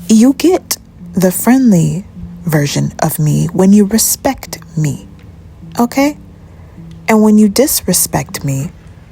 You get the friendly version of me when you respect me, okay? And when you disrespect me,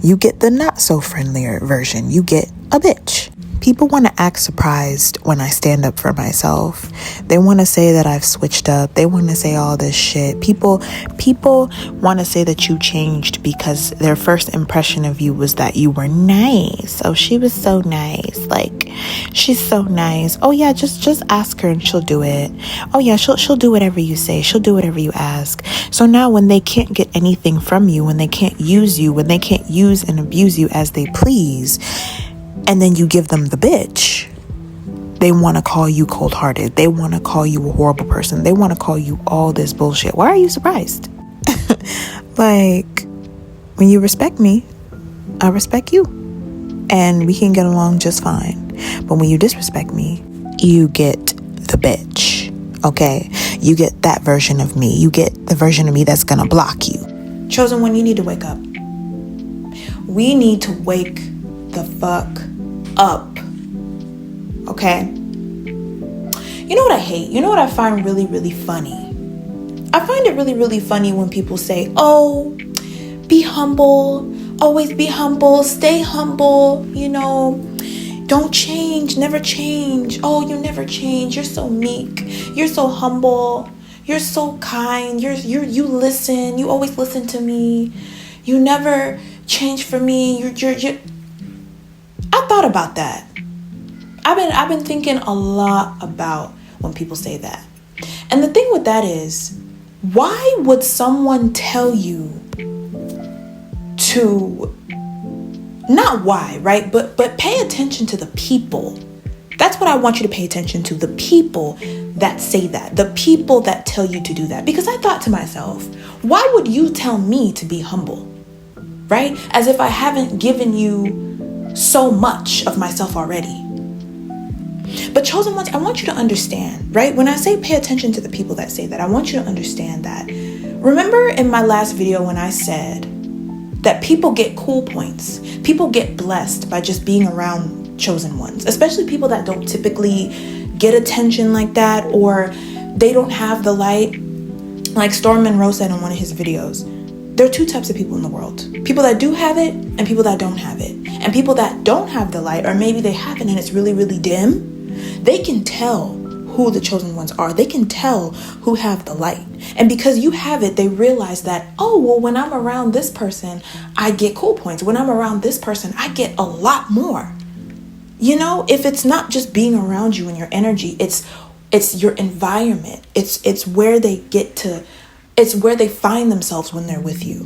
you get the not so friendlier version. You get a bitch. People want to act surprised when I stand up for myself. They want to say that I've switched up. They want to say all this shit. People want to say that you changed because their first impression of you was that you were nice. Oh, she was so nice. Like, she's so nice. Oh yeah, just ask her and she'll do it. Oh yeah, she'll do whatever you say. She'll do whatever you ask. So now when they can't get anything from you, when they can't use you, when they can't use and abuse you as they please, and then you give them the bitch, they want to call you cold-hearted. They want to call you a horrible person. They want to call you all this bullshit. Why are you surprised? Like, when you respect me, I respect you. And we can get along just fine. But when you disrespect me, you get the bitch. Okay? You get that version of me. You get the version of me that's going to block you. Chosen one, you need to wake up. We need to wake the fuck up. Okay? You know what I hate? You know what I find really, really funny? I find it really, really funny when people say, oh, be humble. Always be humble. Stay humble. You know, don't change. Never change. Oh, you never change. You're so meek. You're so humble. You're so kind. You listen. You always listen to me. You never change for me. You're I thought about that. I've been thinking a lot about when people say that. And the thing with that is, why would someone tell you to, not why, right? But pay attention to the people. That's what I want you to pay attention to. The people that say that. The people that tell you to do that. Because I thought to myself, why would you tell me to be humble? Right? As if I haven't given you so much of myself already. But chosen ones, I want you to understand, right? When I say pay attention to the people that say that, I want you to understand that. Remember in my last video when I said that people get cool points. People get blessed by just being around chosen ones, especially people that don't typically get attention like that, or they don't have the light. Like Storm Monroe said in one of his videos, there are two types of people in the world. People that do have it and people that don't have it. And people that don't have the light, or maybe they have it and it's really, really dim, they can tell who the chosen ones are. They can tell who have the light. And because you have it, they realize that, oh, well, when I'm around this person, I get cool points. When I'm around this person, I get a lot more. You know, if it's not just being around you and your energy, it's your environment. It's where they get to, it's where they find themselves when they're with you.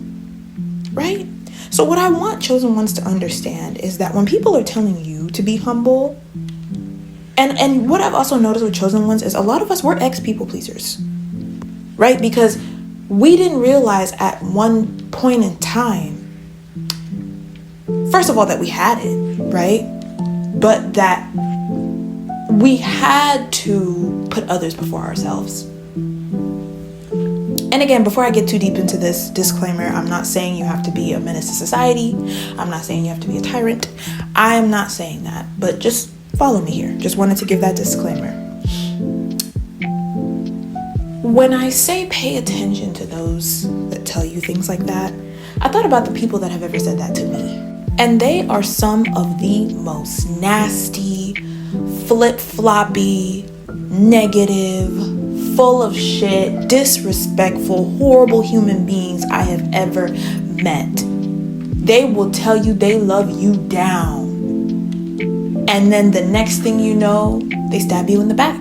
Right? So what I want chosen ones to understand is that when people are telling you to be humble, and what I've also noticed with chosen ones is a lot of us, we're ex-people pleasers, right? Because we didn't realize at one point in time, first of all, that we had it, right? But that we had to put others before ourselves. And again, before I get too deep into this disclaimer, I'm not saying you have to be a menace to society. I'm not saying you have to be a tyrant. I am not saying that, but just follow me here. Just wanted to give that disclaimer. When I say pay attention to those that tell you things like that, I thought about the people that have ever said that to me. And they are some of the most nasty, flip-floppy, negative, full of shit, disrespectful, horrible human beings I have ever met. They will tell you they love you down. And then the next thing you know, they stab you in the back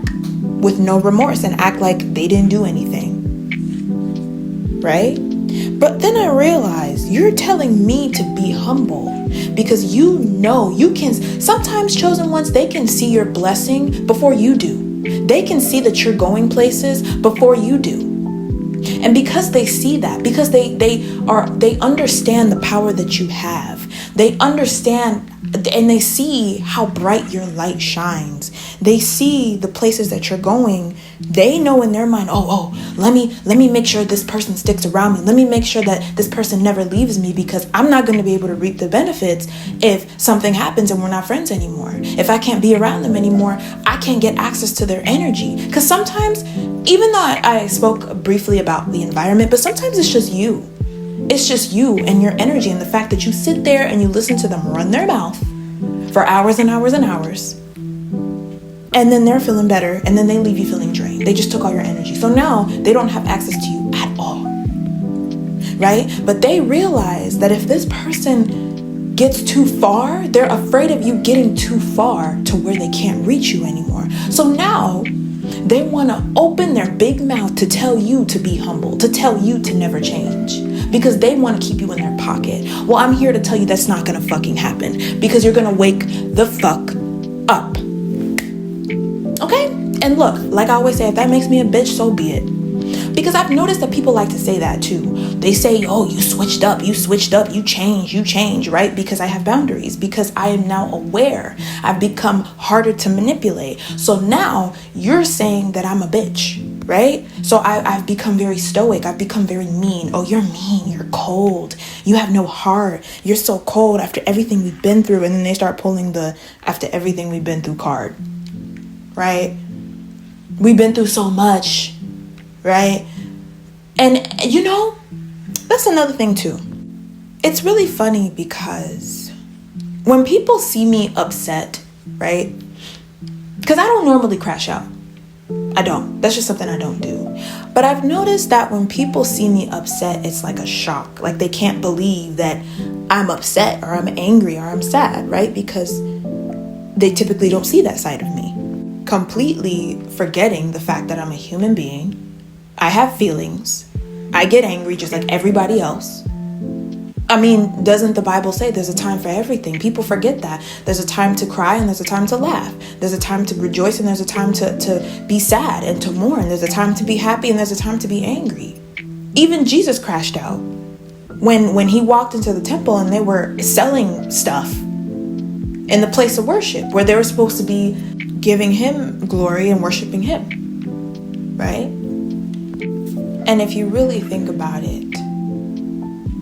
with no remorse and act like they didn't do anything. Right? But then I realized you're telling me to be humble because you know you can. Sometimes chosen ones, they can see your blessing before you do. They can see that you're going places before you do. And because they see that, because they understand the power that you have, they understand and they see how bright your light shines. They see the places that you're going They know in their mind, let me make sure this person sticks around me. Let me make sure that this person never leaves me, because I'm not going to be able to reap the benefits if something happens and we're not friends anymore. If I can't be around them anymore, I can't get access to their energy. Because sometimes, even though I spoke briefly about the environment, but sometimes it's just you. It's just you and your energy, and the fact that you sit there and you listen to them run their mouth for hours and hours and hours. And then they're feeling better, and then they leave you feeling drained. They just took all your energy. So now they don't have access to you at all, right? But they realize that if this person gets too far, they're afraid of you getting too far to where they can't reach you anymore. So now they want to open their big mouth to tell you to be humble, to tell you to never change, because they want to keep you in their pocket. Well, I'm here to tell you that's not going to fucking happen, because you're going to wake the fuck up. Okay? And look, like I always say, if that makes me a bitch, so be it. Because I've noticed that people like to say that too. They say, oh, you switched up, you change, right? Because I have boundaries, because I am now aware. I've become harder to manipulate. So now you're saying that I'm a bitch, right? So I've become very stoic. I've become very mean. Oh, you're mean. You're cold. You have no heart. You're so cold after everything we've been through. And then they start pulling the after everything we've been through card. Right? We've been through so much, right? And you know, that's another thing too. It's really funny because when people see me upset, right? Because I don't normally crash out. I don't. That's just something I don't do. But I've noticed that when people see me upset, it's like a shock. Like they can't believe that I'm upset or I'm angry or I'm sad, right? Because they typically don't see that side of me. Completely forgetting the fact that I'm a human being. I have feelings. I get angry just like everybody else. I mean, doesn't the Bible say there's a time for everything? People forget that. There's a time to cry and there's a time to laugh. There's a time to rejoice and there's a time to be sad and to mourn. There's a time to be happy and there's a time to be angry. Even Jesus crashed out when he walked into the temple and they were selling stuff in the place of worship where they were supposed to be giving him glory and worshiping him, right? And if you really think about it,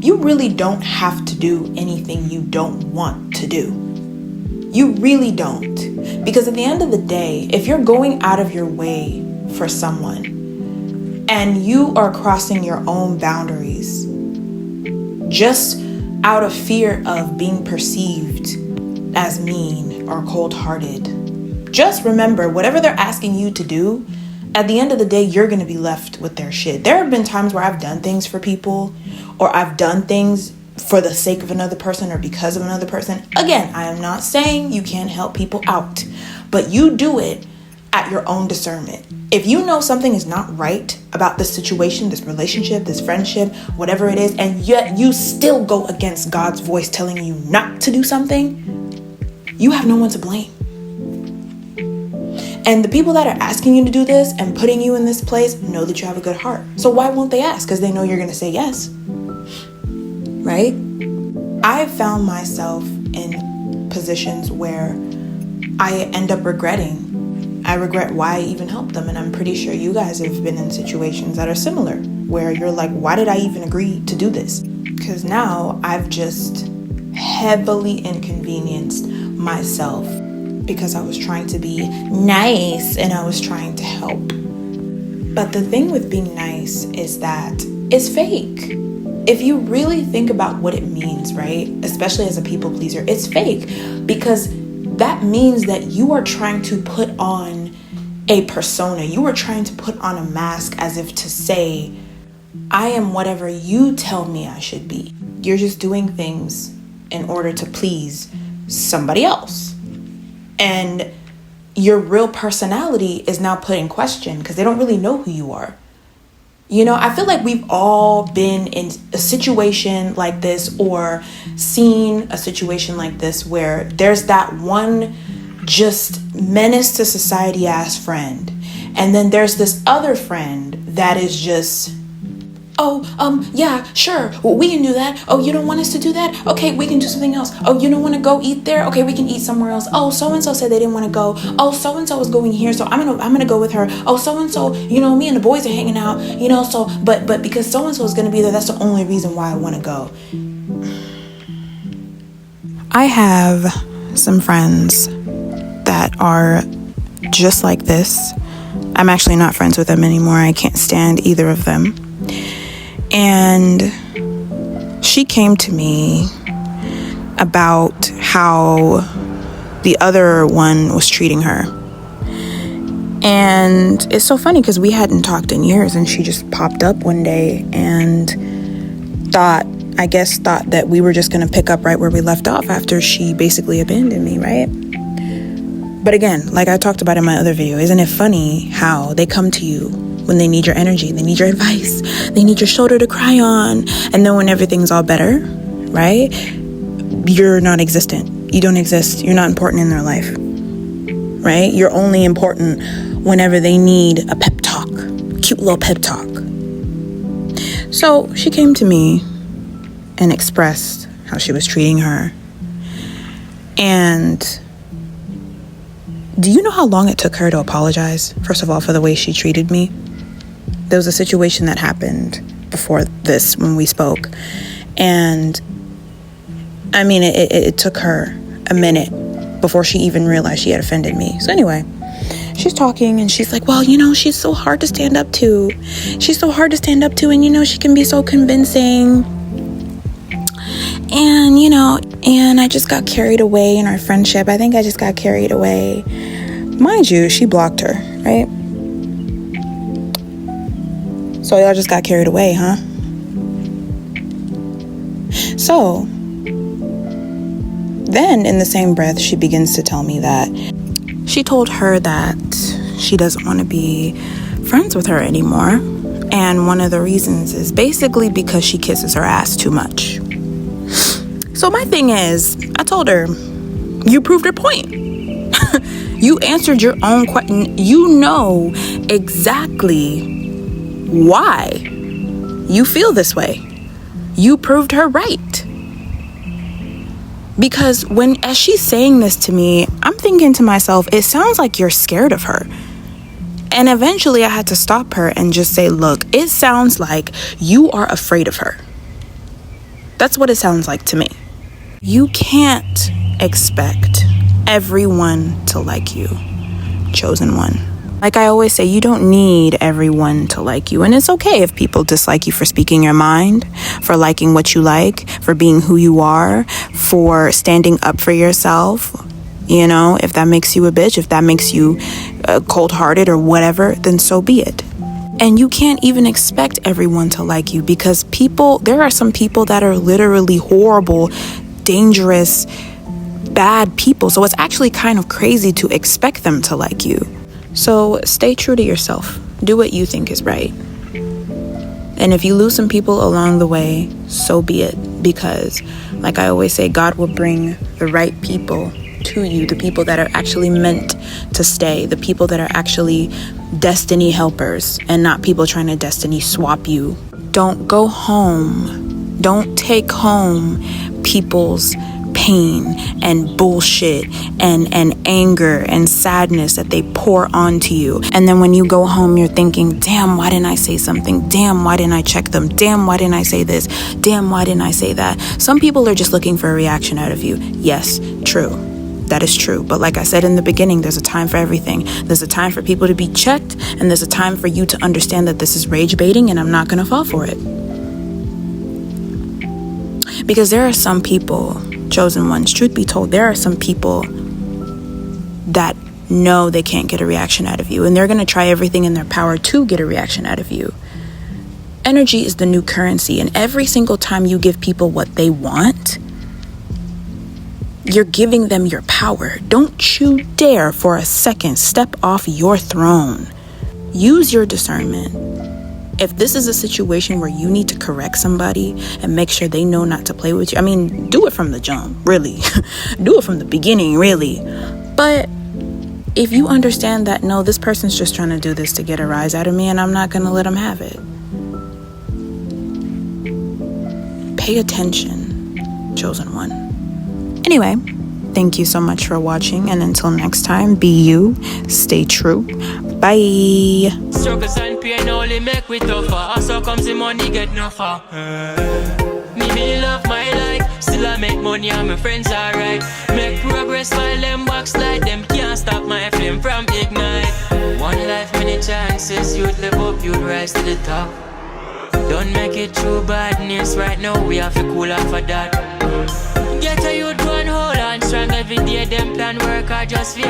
you really don't have to do anything you don't want to do. You really don't. Because at the end of the day, if you're going out of your way for someone and you are crossing your own boundaries just out of fear of being perceived as mean or cold-hearted, just remember, whatever they're asking you to do, at the end of the day, you're going to be left with their shit. There have been times where I've done things for people, or I've done things for the sake of another person or because of another person. Again, I am not saying you can't help people out, but you do it at your own discernment. If you know something is not right about this situation, this relationship, this friendship, whatever it is, and yet you still go against God's voice telling you not to do something, you have no one to blame. And the people that are asking you to do this and putting you in this place know that you have a good heart. So why won't they ask? Because they know you're going to say yes. Right? I've found myself in positions where I end up regretting. I regret why I even helped them. And I'm pretty sure you guys have been in situations that are similar, where you're like, why did I even agree to do this? Because now I've just heavily inconvenienced myself because I was trying to be nice and I was trying to help. But the thing with being nice is that it's fake. If you really think about what it means, right? Especially as a people pleaser, it's fake, because that means that you are trying to put on a persona. You are trying to put on a mask as if to say, I am whatever you tell me I should be. You're just doing things in order to please somebody else. And your real personality is now put in question because they don't really know who you are. You know, I feel like we've all been in a situation like this or seen a situation like this where there's that one just menace to society ass friend. And then there's this other friend that is just yeah, sure, we can do that. Oh, you don't want us to do that? Okay, we can do something else. Oh, you don't want to go eat there? Okay, we can eat somewhere else. Oh, so-and-so said they didn't want to go. Oh, so-and-so is going here, so I'm gonna go with her. Oh, so-and-so, me and the boys are hanging out, so, but because so-and-so is gonna be there, that's the only reason why I want to go. I have some friends that are just like this. I'm actually not friends with them anymore. I can't stand either of them. And she came to me about how the other one was treating her. And it's so funny because we hadn't talked in years, and she just popped up one day and thought that we were just going to pick up right where we left off after she basically abandoned me, right? But again, like I talked about in my other video, isn't it funny how they come to you when they need your energy, they need your advice, they need your shoulder to cry on, and then when everything's all better, right, you're not existent. You don't exist. You're not important in their life, right? You're only important whenever they need a pep talk, cute little pep talk. So she came to me and expressed how she was treating her. And do you know how long it took her to apologize, first of all, for the way she treated me? There was a situation that happened before this when we spoke. And I mean, it took her a minute before she even realized she had offended me. So anyway, she's talking and she's like, well, she's so hard to stand up to. She's so hard to stand up to, and she can be so convincing. And, and I just got carried away in our friendship. I think I just got carried away. Mind you, she blocked her, right? So y'all just got carried away, huh? So then in the same breath, she begins to tell me that she told her that she doesn't want to be friends with her anymore. And one of the reasons is basically because she kisses her ass too much. So my thing is, I told her, you proved her point. You answered your own question. You know exactly why you feel this way. You proved her right. Because as she's saying this to me, I'm thinking to myself, it sounds like you're scared of her. And eventually I had to stop her and just say, look, it sounds like you are afraid of her. That's what it sounds like to me. You can't expect everyone to like you, chosen one. Like I always say, you don't need everyone to like you. And it's okay if people dislike you for speaking your mind, for liking what you like, for being who you are, for standing up for yourself. If that makes you a bitch, if that makes you cold-hearted or whatever, then so be it. And you can't even expect everyone to like you, because there are some people that are literally horrible, dangerous, bad people. So it's actually kind of crazy to expect them to like you. So stay true to yourself. Do what you think is right. And if you lose some people along the way, so be it. Because, like I always say, God will bring the right people to you, the people that are actually meant to stay, the people that are actually destiny helpers and not people trying to destiny swap you. Don't go home. Don't take home people's pain and bullshit and anger and sadness that they pour onto you. And then when you go home, you're thinking, damn, why didn't I say something? Damn, why didn't I check them? Damn, why didn't I say this? Damn, why didn't I say that? Some people are just looking for a reaction out of you. Yes, true. That is true. But like I said in the beginning, there's a time for everything. There's a time for people to be checked, and there's a time for you to understand that this is rage baiting and I'm not going to fall for it. Because there are some people, chosen ones, truth be told, there are some people that know they can't get a reaction out of you, and they're going to try everything in their power to get a reaction out of you. Energy is the new currency, and every single time you give people what they want, you're giving them your power. Don't you dare for a second step off your throne. Use your discernment. If this is a situation where you need to correct somebody and make sure they know not to play with you, do it from the jump, really. Do it from the beginning, really. But if you understand that, no, this person's just trying to do this to get a rise out of me and I'm not going to let them have it, Pay attention, chosen one. Anyway, thank you so much for watching, and until next time, be you, stay true. Bye. Struggles and pain only make we tougher. Also comes the money get no far. Me love my life, still I make money and my friends alright. Make progress while them box like them can't stop my flame from ignite. One life, many chances, you'd live up, you'd rise to the top. Don't make it through badness, right now we have to cool off for that. Get a youth one hold on strong every day, them plan work hard just for